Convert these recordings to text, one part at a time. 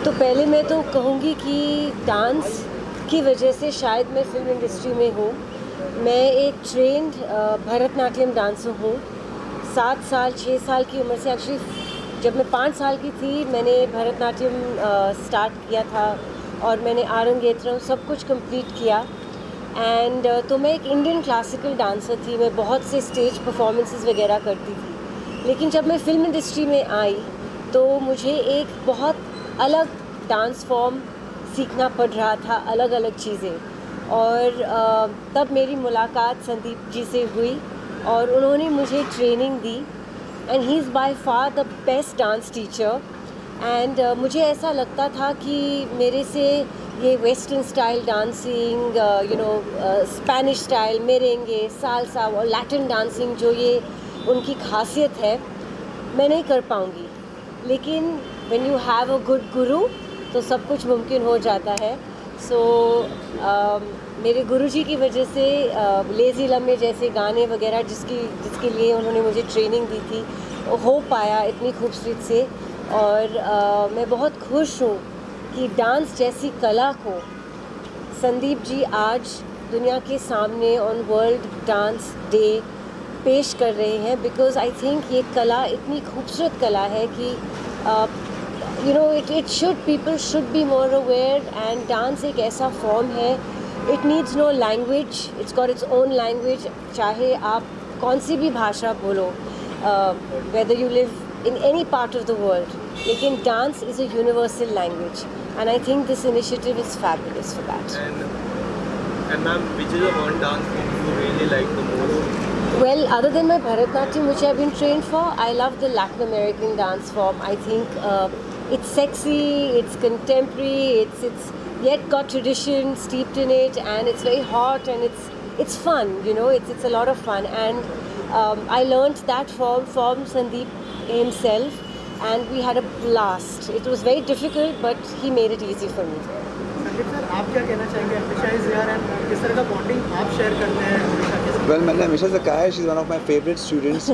तो पहले मैं तो कहूँगी कि डांस की वजह से शायद मैं फ़िल्म इंडस्ट्री में हूँ। मैं एक ट्रेन्ड भरतनाट्यम डांसर हूँ। 7 साल 6 साल की उम्र से एक्चुअली जब मैं 5 साल की थी मैंने भरतनाट्यम स्टार्ट किया था और मैंने आरंगेत्रम सब कुछ कंप्लीट किया। एंड तो मैं एक इंडियन क्लासिकल डांसर थी। मैं बहुत से स्टेज परफॉर्मेंसेस वगैरह करती थी। लेकिन जब मैं फ़िल्म इंडस्ट्री में आई तो मुझे एक बहुत अलग डांस फॉर्म सीखना पड़ रहा था, अलग अलग चीज़ें। और तब मेरी मुलाकात संदीप जी से हुई और उन्होंने मुझे ट्रेनिंग दी। And he is by far the best dance teacher. And मुझे ऐसा लगता था कि मेरे से ये western style dancing, Spanish style, merengue, salsa और लैटिन डांसिंग जो ये उनकी खासियत है, मैं नहीं कर पाऊँगी। लेकिन when you have a good गुरु तो सब कुछ मुमकिन हो जाता है। सो मेरे गुरुजी की वजह से लेज़ी लम्हे जैसे गाने वगैरह जिसके लिए उन्होंने मुझे ट्रेनिंग दी थी वो हो पाया इतनी खूबसूरत से। और मैं बहुत खुश हूँ कि डांस जैसी कला को संदीप जी आज दुनिया के सामने ऑन वर्ल्ड डांस डे पेश कर रहे हैं। बिकॉज़ आई थिंक ये कला इतनी खूबसूरत कला है कि people should be more aware. And dance एक ऐसा फॉर्म है, it needs no language, it's got its own language. चाहे आप कौन सी भी भाषा बोलो, whether you live in any part of the world, लेकिन dance is a universal language and I think this initiative is fabulous for that. And ma'am, which is the one dance form you really like the most? Well, other than my Bharatanatyam which I've been trained for, I love the Latin American dance form. I think it's sexy, it's contemporary, it's yet got tradition steeped in it, and it's very hot and it's fun, it's a lot of fun. And I learned that form from Sandeep himself and we had a blast. It was very difficult but he made it easy for me. Sandeep sir, आप क्या कहना चाहेंगे? Amisha is here and किस तरह का bonding आप share करते हैं अमीषा के साथ? वेल, मैंने हमेशा से कहा है she is one of my favourite students.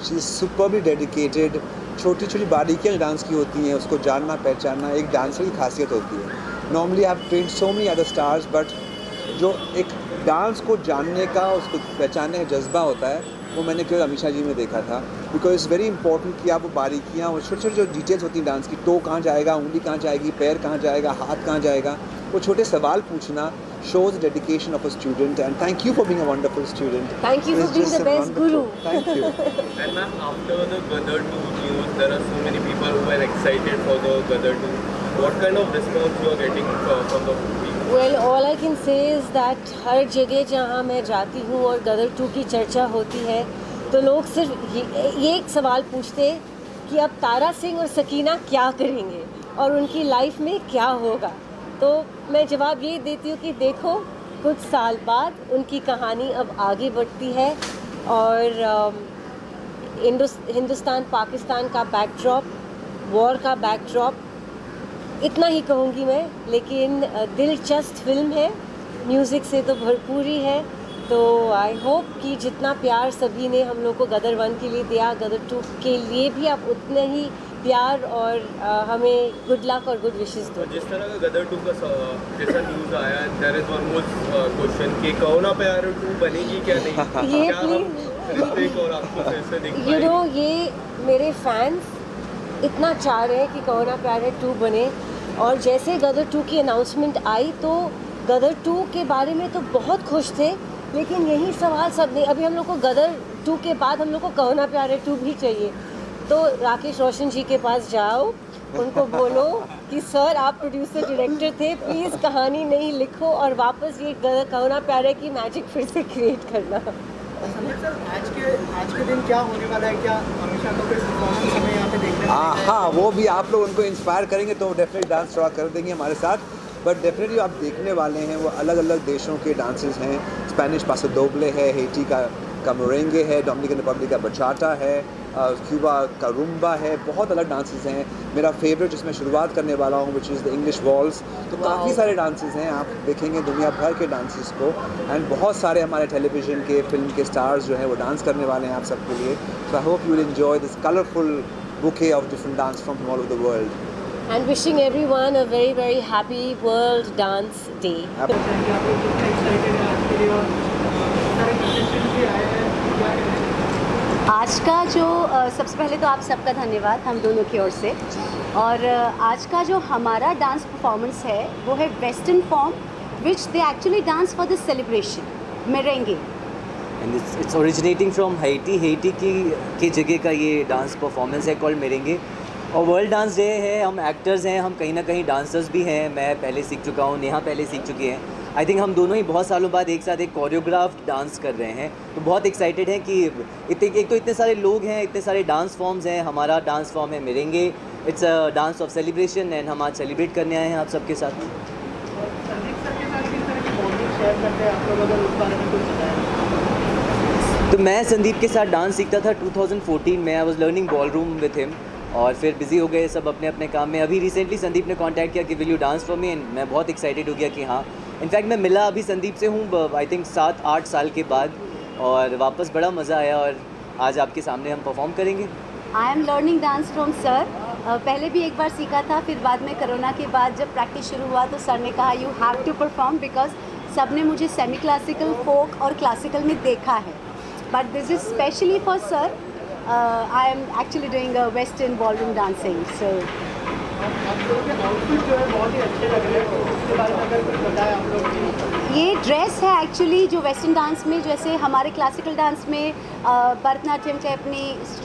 She is superbly dedicated. छोटी छोटी बारीकियाँ डांस की होती हैं, उसको जानना पहचानना एक डांसर की खासियत होती है। Normally I have trained so many other stars, but जो एक डांस को जानने का, उसको पहचानने का जज्बा होता है वो मैंने केवल अमीषा जी में देखा था। बिकॉज इट्स वेरी इंपॉर्टेंट कि आप वो बारीकियाँ और छोटी छोटी जो डिटेल्स होती हैं डांस की, टो कहाँ जाएगा, उंगली कहाँ जाएगी, पैर कहाँ जाएगा, हाथ कहाँ जाएगा, वो छोटे सवाल पूछना shows the dedication of a student. And thank you for being a wonderful student. Thank you for being the best guru. Thank you. And ma'am, after the Gadar 2 news, there are so many people who are excited for the Gadar 2. What kind of response you are getting from the movie? Well, all I can say is that हर जगह जहाँ मैं जाती हूँ और गदर 2 की चर्चा होती है तो लोग सिर्फ ये एक सवाल पूछते हैं कि अब तारा सिंह और सकीना क्या करेंगे और उनकी लाइफ में क्या होगा। तो मैं जवाब ये देती हूँ कि देखो, कुछ साल बाद उनकी कहानी अब आगे बढ़ती है और हिंदुस्तान पाकिस्तान का बैकड्रॉप, वॉर का बैकड्रॉप, इतना ही कहूँगी मैं। लेकिन दिलचस्प फिल्म है, म्यूज़िक से तो भरपूर ही है। तो आई होप कि जितना प्यार सभी ने हम लोग को गदर 1 के लिए दिया, गदर 2 के लिए भी आप उतना ही प्यार और हमें गुड लक और गुड विशेस दो। जिस तरह का गदर 2 का जैसा न्यूज़ आया, there is one more question कि कहो ना प्यार 2 बनेगी क्या नहीं? ये क्या हम ऋतिक और आपको फिर से देख पाएंगे? ये मेरे फैंस इतना चाह रहे हैं कि कहो ना प्यार है 2 बने। और जैसे गदर 2 की अनाउंसमेंट आई तो गदर 2 के बारे में तो बहुत खुश थे, लेकिन यही सवाल सब ने, अभी हम लोग को गदर 2 के बाद हम लोग को कहो ना प्यार है 2 भी चाहिए। तो राकेश रोशन जी के पास जाओ, उनको बोलो कि सर आप प्रोड्यूसर डायरेक्टर थे, प्लीज़ कहानी नहीं लिखो और वापस ये कहो ना प्यार है की मैजिक फिर से क्रिएट करना। संदीप सर, आज के दिन क्या होने वाला है? क्या अमीषा का कोई परफॉर्मेंस हमें यहाँ पे देखने को मिलेगा? हाँ, वो भी आप लोग उनको इंस्पायर करेंगे तो डेफिनेटली डांस थोड़ा कर देंगे हमारे साथ। बट डेफिनेटली आप देखने वाले हैं वो अलग अलग देशों के डांसेस हैं। स्पेनिश पासो दोबले है, हेटी का मोरेंगे है, डोमिनिकन रिपब्लिक का बचाटा है, क्यूबा का रुम्बा है, बहुत अलग डांसेस हैं। मेरा फेवरेट जिसमें शुरुआत करने वाला हूँ which is the English walls. तो काफ़ी सारे डांसेस हैं, आप देखेंगे दुनिया भर के डांसेस को। एंड बहुत सारे हमारे टेलीविज़न के, फिल्म के स्टार्स जो हैं वो डांस करने वाले हैं आप सबके लिए। So I hope you will enjoy this colourful bouquet of different dance from all over the world. and wishing everyone a very, very happy World Dance Day. आप लोग कितने एक्साइटेड हैं आज के लिए और सारे कंटेस्टेंट्स भी आए हैं, क्या कहें? आज का जो सबसे पहले तो आप सबका धन्यवाद हम दोनों की ओर से। और आज का जो हमारा डांस परफॉर्मेंस है वो है western form which they actually dance for the celebration, merengue. And it's originating from Haiti की जगह का ये डांस परफॉर्मेंस है कॉल्ड मेरेंगे। और वर्ल्ड डांस डे है, हम एक्टर्स हैं, हम कहीं ना कहीं डांसर्स भी हैं। मैं पहले सीख चुका हूँ, नेहा पहले सीख चुकी हैं। आई थिंक हम दोनों ही बहुत सालों बाद एक साथ एक कोरियोग्राफ्ड डांस कर रहे हैं, तो बहुत एक्साइटेड हैं कि एक तो इतने सारे लोग हैं, इतने सारे डांस फॉर्म्स हैं। हमारा डांस फॉर्म है merengue, it's a dance of celebration and हम आज सेलिब्रेट करने आए हैं आप सबके साथ। संदीप सर के साथ किस तरह की बॉन्डिंग शेयर करते हैं आप लोग, अगर उस बारे में कुछ बताएं? तो मैं संदीप के साथ डांस सीखता था 2014 में। I was learning ball room with him और फिर बिज़ी हो गए सब अपने अपने काम में। अभी रिसेंटली संदीप ने कांटेक्ट किया कि will you dance for me, and मैं बहुत एक्साइटेड हो गया कि हाँ। इनफैक्ट मैं मिला अभी संदीप से हूँ आई थिंक 7-8 साल के बाद, और वापस बड़ा मज़ा आया और आज आपके सामने हम परफॉर्म करेंगे। I am learning dance from sir. पहले भी एक बार सीखा था, फिर बाद में कोरोना के बाद जब प्रैक्टिस शुरू हुआ तो सर ने कहा you have to perform, because सब ने मुझे सेमी क्लासिकल, फोक और क्लासिकल में देखा है, but this is specially for sir. I am actually doing a western ballroom dancing. So आप लोगों के आउटफिट जो है बहुत ही अच्छे लग रहे हैं, तो उसके बारे में अगर कुछ बताएं आप लोग की। ये ड्रेस है एक्चुअली जो वेस्टर्न डांस में, जैसे हमारे क्लासिकल डांस में भरतनाट्यम के अपनी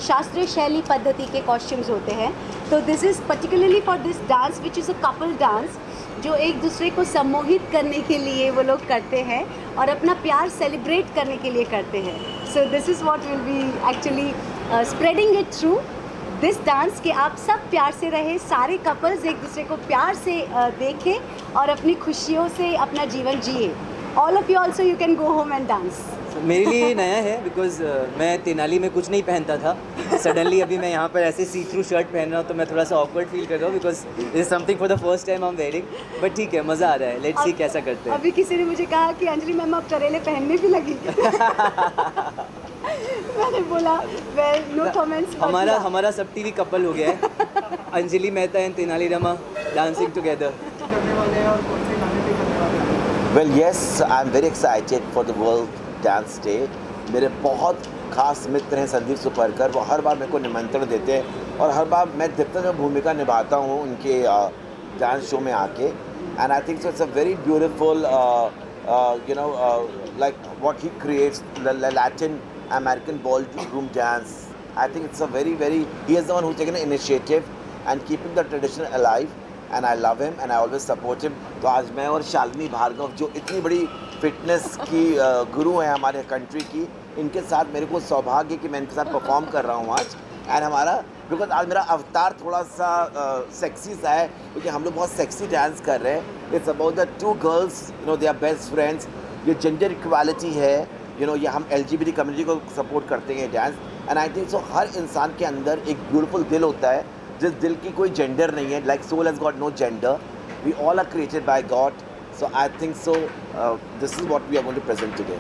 शास्त्रीय शैली पद्धति के कॉस्ट्यूम्स होते हैं, तो this is particularly for this dance which is a couple dance, जो एक दूसरे को सम्मोहित करने के लिए वो लोग करते हैं और अपना प्यार सेलिब्रेट करने के लिए करते हैं। So this is what will be actually spreading it through this dance, कि आप सब प्यार से रहे, सारे कपल्स एक दूसरे को प्यार से देखें और अपनी खुशियों से अपना जीवन जिए। All of you also you can go home and dance. मेरे लिए ये नया है बिकॉज मैं तेनाली में कुछ नहीं पहनता था। सडनली अभी मैं यहाँ पर ऐसे सी थ्रू शर्ट पहन रहा हूँ तो मैं थोड़ा सा ऑकवर्ड फील कर रहा हूँ because this is something for the first time I am wearing, but ठीक है, मज़ा आ रहा है। लेट्स सी कैसा करते हैं। अभी किसी ने मुझे कहा कि अंजलि मैम आप करेले पहनने भी लगी। मैंने बोला वेल नो कमेंट्स। हमारा सब टीवी कपल हो गया है। Anjali Mehta and Tenali Rama dancing together. करने वाले हैं और कौन से गाने पे करने वाले हैं? Well, yes, I'm very excited for the World Dance Day. मेरे बहुत खास मित्र हैं संदीप सुपरकर, वो हर बार मेरे को निमंत्रण देते हैं और हर बार मैं दिग्गज भूमिका निभाता हूँ उनके डांस शो में आके। And I think so it's a very beautiful like what he creates, the Latin American ballroom dance. I think it's a very, he is the one who's taken an initiative and keeping the tradition alive. And I love him and I always support him. तो आज मैं और शालिनी भार्गव जो इतनी बड़ी fitness की गुरु हैं हमारे कंट्री की, इनके साथ मेरे को सौभाग्य कि मैं इनके साथ परफॉर्म कर रहा हूँ आज। एंड हमारा बिकॉज आज मेरा अवतार थोड़ा सा सेक्सी सा है क्योंकि हम लोग बहुत सेक्सी डांस कर रहे हैं। It's about the 2 girls, you know, they are best friends. ये जेंडर इक्वालिटी है, यू नो, ये हम LGBT कम्युनिटी को सपोर्ट करते हैं dance. And I think so हर इंसान के अंदर एक ब्यूटीफुल दिल होता है जिस दिल की कोई जेंडर नहीं है। Like soul has got no gender, we all are created by God. So I think so this is what we are going to present today.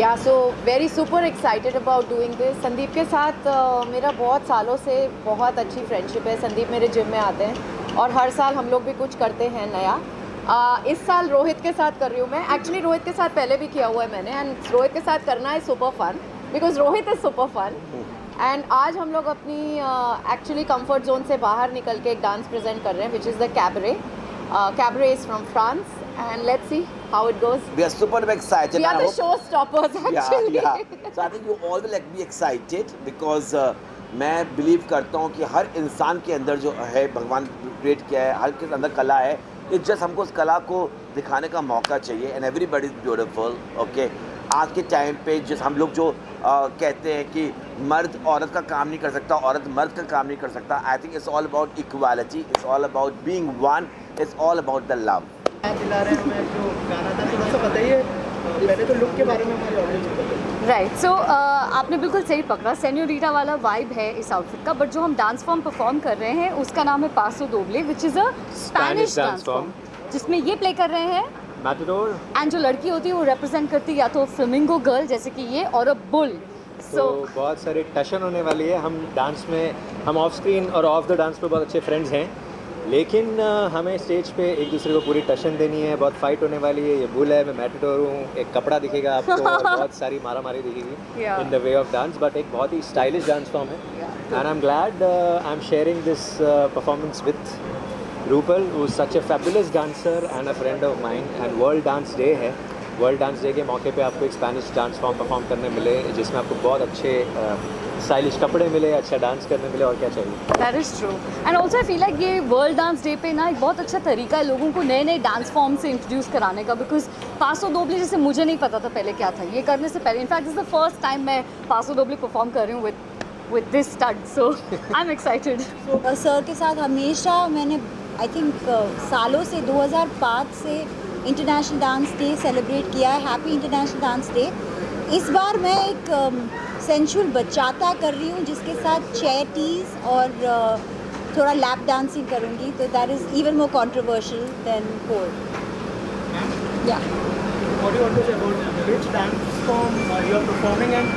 Yeah so very super excited about doing this. Sandeep के साथ मेरा बहुत सालों से बहुत अच्छी friendship है। संदीप मेरे जिम में आते हैं और हर साल हम लोग भी कुछ करते हैं नया। इस साल रोहित के साथ कर रही हूँ मैं। एक्चुअली रोहित के साथ पहले भी किया हुआ है मैंने, एंड रोहित के साथ करना है super fun because Rohit is super fun. And आज हम लोग अपनी एक्चुअली कंफर्ट जोन से बाहर निकल के एक डांस प्रेजेंट कर रहे हैं which is the cabaret. Cabaret is from France and let's see how it goes. We are super excited. We are the showstoppers actually. Yeah. So I think you all will be excited because मैं believe करता हूँ कि हर इंसान के अंदर जो है भगवान क्रिएट किया है, हर के अंदर कला है। इट्स जस्ट हमको उस कला को दिखाने का मौका चाहिए। And everybody is beautiful. Okay, आज के टाइम पे जिस हम लोग जो कहते हैं कि मर्द औरत का काम नहीं कर सकता, औरत मर्द का काम नहीं कर सकता। I think it's all about equality, it's all about being one, it's all about the love. दिला रहे हैं हमें जो गाना था, थोड़ा सा बताइए। पहले तो लुक के बारे में हमारे ऑडियंस को बताइए। राइट, सो आपने बिल्कुल सही पकड़ा। सेन्योरिटा वाला वाइब है इस आउटफिट का, बट जो हम डांस फॉर्म परफॉर्म कर रहे हैं उसका नाम है paso doble, which is a Spanish dance form, जिसमें ये प्ले कर रहे हैं मैटाडोर। एंड जो लड़की होती है वो रिप्रेजेंट करती है या तो फ्लेमिंगो गर्ल जैसे कि ये, और अ बुल तो बहुत सारी टशन होने वाली है। हम डांस में, हम ऑफ स्क्रीन और ऑफ द डांस पे बहुत अच्छे फ्रेंड्स हैं, लेकिन हमें स्टेज पे एक दूसरे को पूरी टशन देनी है। बहुत फाइट होने वाली है, ये भूल है, मैं मैटाडोर हूँ, एक कपड़ा दिखेगा आपको और बहुत सारी मारा मारी दिखेगी in the way of dance, but एक बहुत ही स्टाइलिश डांस फॉर्म है। And I am glad I am sharing this performance with Rupal, who is such a fabulous dancer and a friend of mine, and World Dance Day है। World dance day के मौके पे आपको एक Spanish dance form perform करने मिले, जिसमें आपको बहुत अच्छे स्टाइलिश कपड़े मिले, अच्छा डांस करने मिले, और क्या चाहिए। That is true. And also I feel like ये वर्ल्ड डांस डे पे ना एक बहुत अच्छा तरीका है लोगों को नए नए डांस फॉर्म से इंट्रोड्यूस कराने का, बिकॉज पासो दोबले जैसे मुझे नहीं पता था पहले क्या था। ये करने से पहले, in fact this is the first time मैं पासो दोबले परफॉर्म कर रही हूँ with this stud, so I'm excited. Sir के साथ हमेशा मैंने आई थिंक सालों से 2005 से इंटरनेशनल डांस डे सेलिब्रेट किया है, हैप्पी इंटरनेशनल डांस डे। इस बार मैं एक सेंशुअल बचाता कर रही हूँ जिसके साथ चैटीज़ और थोड़ा लैप डांसिंग करूँगी, तो that is even more controversial than pole. Yeah What do you want to say about which dance form you are performing and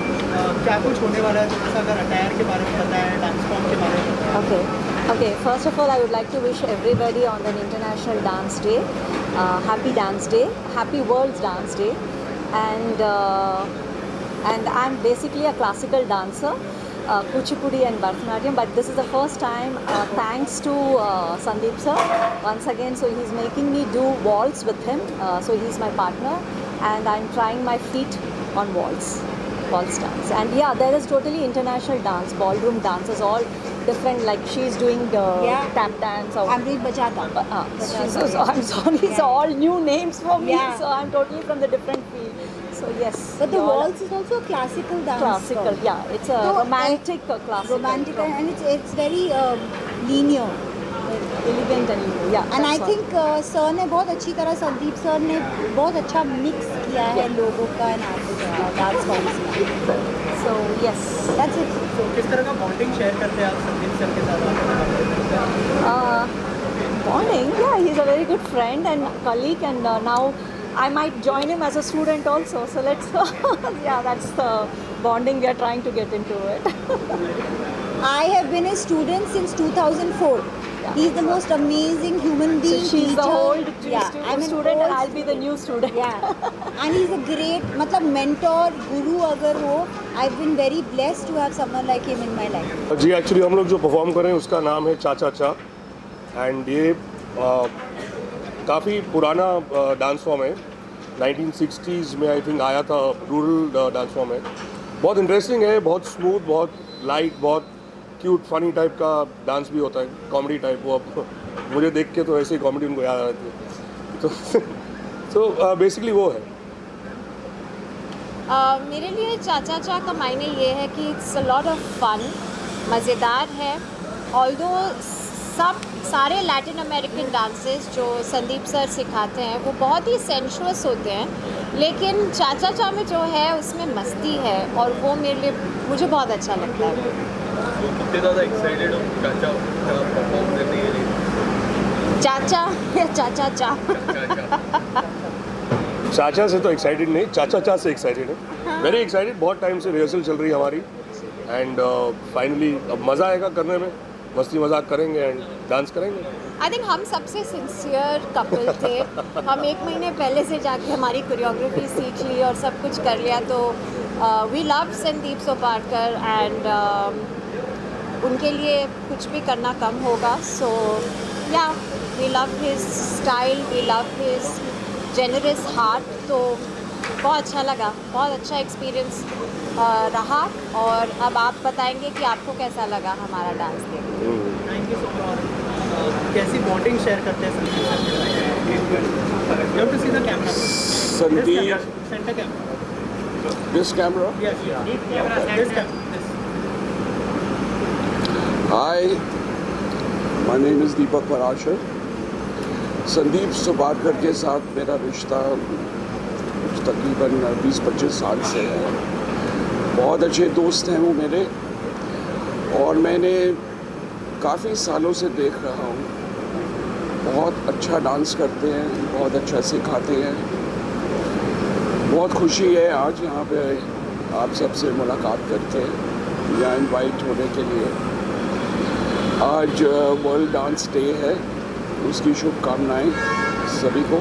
क्या कुछ होने वाला है? थोड़ा सा अगर अटायर के बारे में बताएं, डांस फॉर्म के बारे में बताएं। Okay, first of all, I would like to wish everybody on an International Dance Day, Happy Dance Day, Happy World's Dance Day, and I'm basically a classical dancer, Kuchipudi and Bharatanatyam, but this is the first time, thanks to Sandeep sir, once again, so he's making me do waltz with him, so he's my partner, and I'm trying my feet on waltz dance, and yeah, there is totally international dance, ballroom dances, all different, like she's doing tap dance, or I'm doing bachata. I'm sorry, it's all new names for me, so I'm totally from the different field. So yes, But the waltz is also a classical dance. classical, form. yeah, it's a So, romantic classical, Romantic, and it's very linear. elegant and yeah. And I that's all. Think sir ने बहुत अच्छी तरह, Sandeep sir ने बहुत अच्छा mix किया है लोगों का डांस फॉर्म्स का। So yes, that's it. तो किस तरह का बॉन्डिंग शेयर करते हैं आप संदीप सर के साथ? Bonding, yeah, he's a very good friend and colleague, and now I might join him as a student also. So let's, yeah, that's the bonding we are trying to get into it. I have been a student since 2004. He's the most amazing human So being. she's the teacher. old I'm an student and old I'll be the new student. Yeah, and he's a great, मतलब mentor, guru अगर हो. I've been very blessed to have someone like him in my life. जी actually हम लोग जो perform कर रहे हैं उसका नाम है चा चा चा, एंड ये काफ़ी पुराना डांस फॉर्म है, 1960s में आई थिंक आया था, रूरल डांस फॉर्म है। बहुत इंटरेस्टिंग है, बहुत स्मूथ, बहुत लाइट, बहुत क्यूट फनी टाइप का डांस भी होता है, कॉमेडी टाइप। वो अब मुझे देख के तो ऐसे ही कॉमेडी उनको याद आ रही थी, तो बेसिकली वो है। मेरे लिए चाचा चा का मायने ये है कि it's a lot of fun, मज़ेदार है। ऑल्दो सारे लैटिन अमेरिकन डांसेस जो संदीप सर सिखाते हैं वो बहुत ही सेंशुअस होते हैं, लेकिन चाचा चा में जो है उसमें मस्ती है, और वो मेरे लिए, मुझे बहुत अच्छा लगता है। तो कितने ज़्यादा एक्साइटेड हो चाचा का परफॉर्म करने के लिए? चाचा या चाचा चा? चाचा से तो एक्साइटेड नहीं, चाचा चा से एक्साइटेड है, वेरी एक्साइटेड। बहुत टाइम से रिहर्सल चल रही है हमारी, एंड फाइनली अब मज़ा आएगा करने में, मस्ती मजाक करेंगे एंड डांस करेंगे। आई थिंक हम सबसे सिंसियर कपल थे। हम 1 महीने पहले से जाके हमारी कोरियोग्राफी सीख ली और सब कुछ कर लिया, तो we love Sandeep Soparkar, and उनके लिए कुछ भी करना कम होगा। So ya we love his style, we love his generous heart. तो बहुत अच्छा लगा, बहुत अच्छा एक्सपीरियंस रहा, और अब आप बताएंगे कि आपको कैसा लगा हमारा डांस देख। Thank you so much. कैसी बॉन्डिंग शेयर करते हैं Sandeep sir? You have to see the camera. Sandeep, Center camera. this camera? Yes, this camera. Hi, my name is Deepak Parashar. Sandeep Soparkar के साथ मेरा रिश्ता तकरीबन 20-25 साल से है। बहुत अच्छे दोस्त हैं वो मेरे, और मैंने काफ़ी सालों से देख रहा हूँ। बहुत अच्छा डांस करते हैं, बहुत अच्छा सिखाते हैं। बहुत खुशी है आज यहाँ पे आप सबसे मुलाकात करके यहाँ इनवाइट होने के लिए। आज वर्ल्ड डांस डे है, उसकी शुभकामनाएं सभी को।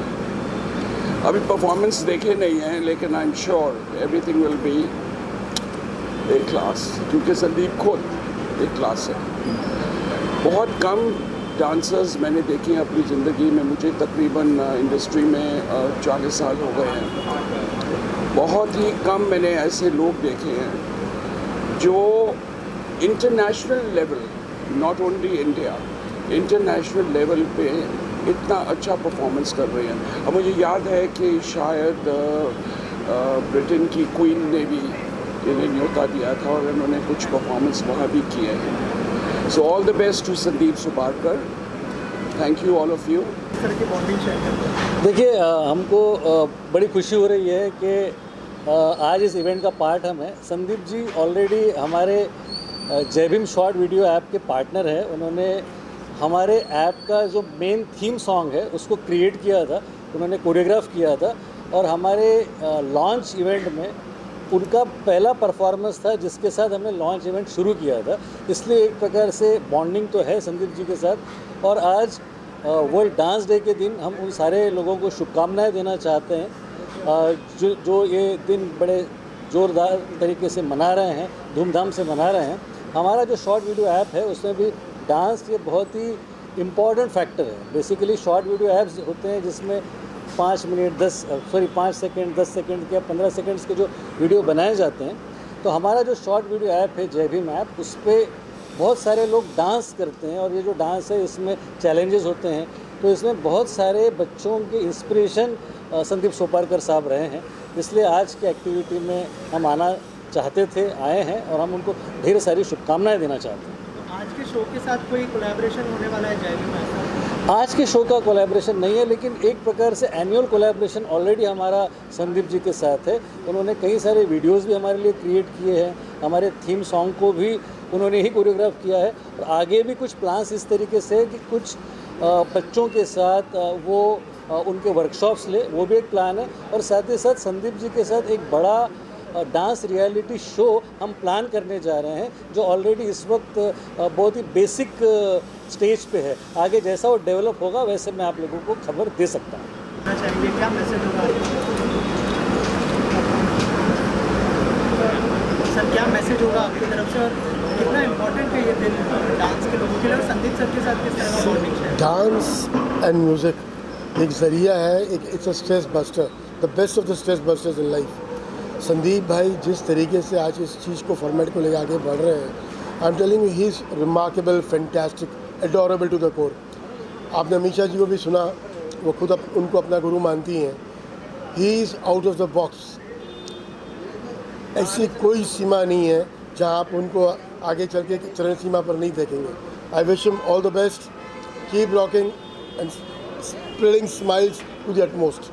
अभी परफॉर्मेंस देखे नहीं हैं, लेकिन I am sure everything will be A class, क्योंकि संदीप खुद एक क्लास है। बहुत कम डांसर्स मैंने देखे हैं अपनी ज़िंदगी में, मुझे तकरीबन इंडस्ट्री में 40 साल हो गए हैं। बहुत ही कम मैंने ऐसे लोग देखे हैं जो international level, not only India, international level पे इतना अच्छा परफॉर्मेंस कर रहे हैं। अब मुझे याद है कि शायद ब्रिटेन की क्वीन ने भी इन्हें न्योता दिया था और उन्होंने कुछ परफॉर्मेंस वहाँ भी किए हैं। So all the best to Sandeep Subarkar. Thank you all of you. इस तरह की बॉन्डिंग शेयर करते हैं। देखिए हमको बड़ी खुशी हो रही है कि आज इस इवेंट का पार्ट हम हैं। संदीप जी ऑलरेडी हमारे जय भीम शॉर्ट वीडियो ऐप के पार्टनर हैं। उन्होंने हमारे ऐप का जो मेन थीम सॉन्ग है उसको क्रिएट किया था, उन्होंने कोरियोग्राफ किया था और हमारे लॉन्च इवेंट में उनका पहला परफॉर्मेंस था जिसके साथ हमने लॉन्च इवेंट शुरू किया था। इसलिए एक प्रकार से बॉन्डिंग तो है संदीप जी के साथ। और आज वर्ल्ड डांस डे के दिन हम उन सारे लोगों को शुभकामनाएं देना चाहते हैं जो ये दिन बड़े ज़ोरदार तरीके से मना रहे हैं, धूमधाम से मना रहे हैं। हमारा जो शॉर्ट वीडियो ऐप है उसमें भी डांस ये बहुत ही इम्पॉर्टेंट फैक्टर है। बेसिकली शॉर्ट वीडियो ऐप्स होते हैं जिसमें 5 सेकंड 10 सेकंड या 15 सेकंड्स के जो वीडियो बनाए जाते हैं। तो हमारा जो शॉर्ट वीडियो ऐप है जय भीम ऐप, उस पर बहुत सारे लोग डांस करते हैं और ये जो डांस है इसमें चैलेंजेस होते हैं। तो इसमें बहुत सारे बच्चों के इंस्पिरेशन संदीप सोपारकर साहब रहे हैं। इसलिए आज की एक्टिविटी में हम आना चाहते थे, आए हैं और हम उनको ढेर सारी शुभकामनाएँ देना चाहते हैं। आज के शो के साथ कोई कोलैबोरेशन होने वाला है जय भीम ऐसा? आज के शो का कोलैबोरेशन नहीं है, लेकिन एक प्रकार से एनुअल कोलैबोरेशन ऑलरेडी हमारा संदीप जी के साथ है। उन्होंने कई सारे वीडियोस भी हमारे लिए क्रिएट किए हैं, हमारे थीम सॉन्ग को भी उन्होंने ही कोरियोग्राफ किया है। और आगे भी कुछ प्लान्स इस तरीके से कि कुछ बच्चों के साथ वो उनके वर्कशॉप्स ले, वो भी एक प्लान है। और साथ ही साथ संदीप जी के साथ एक बड़ा डांस रियलिटी शो हम प्लान करने जा रहे हैं जो ऑलरेडी इस वक्त बहुत ही बेसिक स्टेज पे है। आगे जैसा वो डेवलप होगा वैसे मैं आप लोगों को खबर दे सकता हूँ। चाहिए क्या मैसेज होगा सर, क्या मैसेज होगा आपकी तरफ से और कितना इम्पोर्टेंट है ये दिन डांस के लोगों के लिए और संदीप सर के साथ किस तरह का बॉन्डिंग है? डांस एंड म्यूज़िक एक ज़रिया है, एक it's a stress buster, the best of the stress busters in life. Sandeep भाई जिस तरीके से आज इस चीज़ को फॉर्मेट को लेकर आगे बढ़ रहे हैं, I am telling you he is remarkable, fantastic, adorable to the core. आपने अमीषा जी को भी सुना, वो खुद उनको अपना गुरु मानती हैं। He is out of the box. ऐसी कोई सीमा नहीं है जहां आप उनको आगे चल के चरण सीमा पर नहीं देखेंगे। I wish him all the best, keep rocking and spreading smiles to the utmost.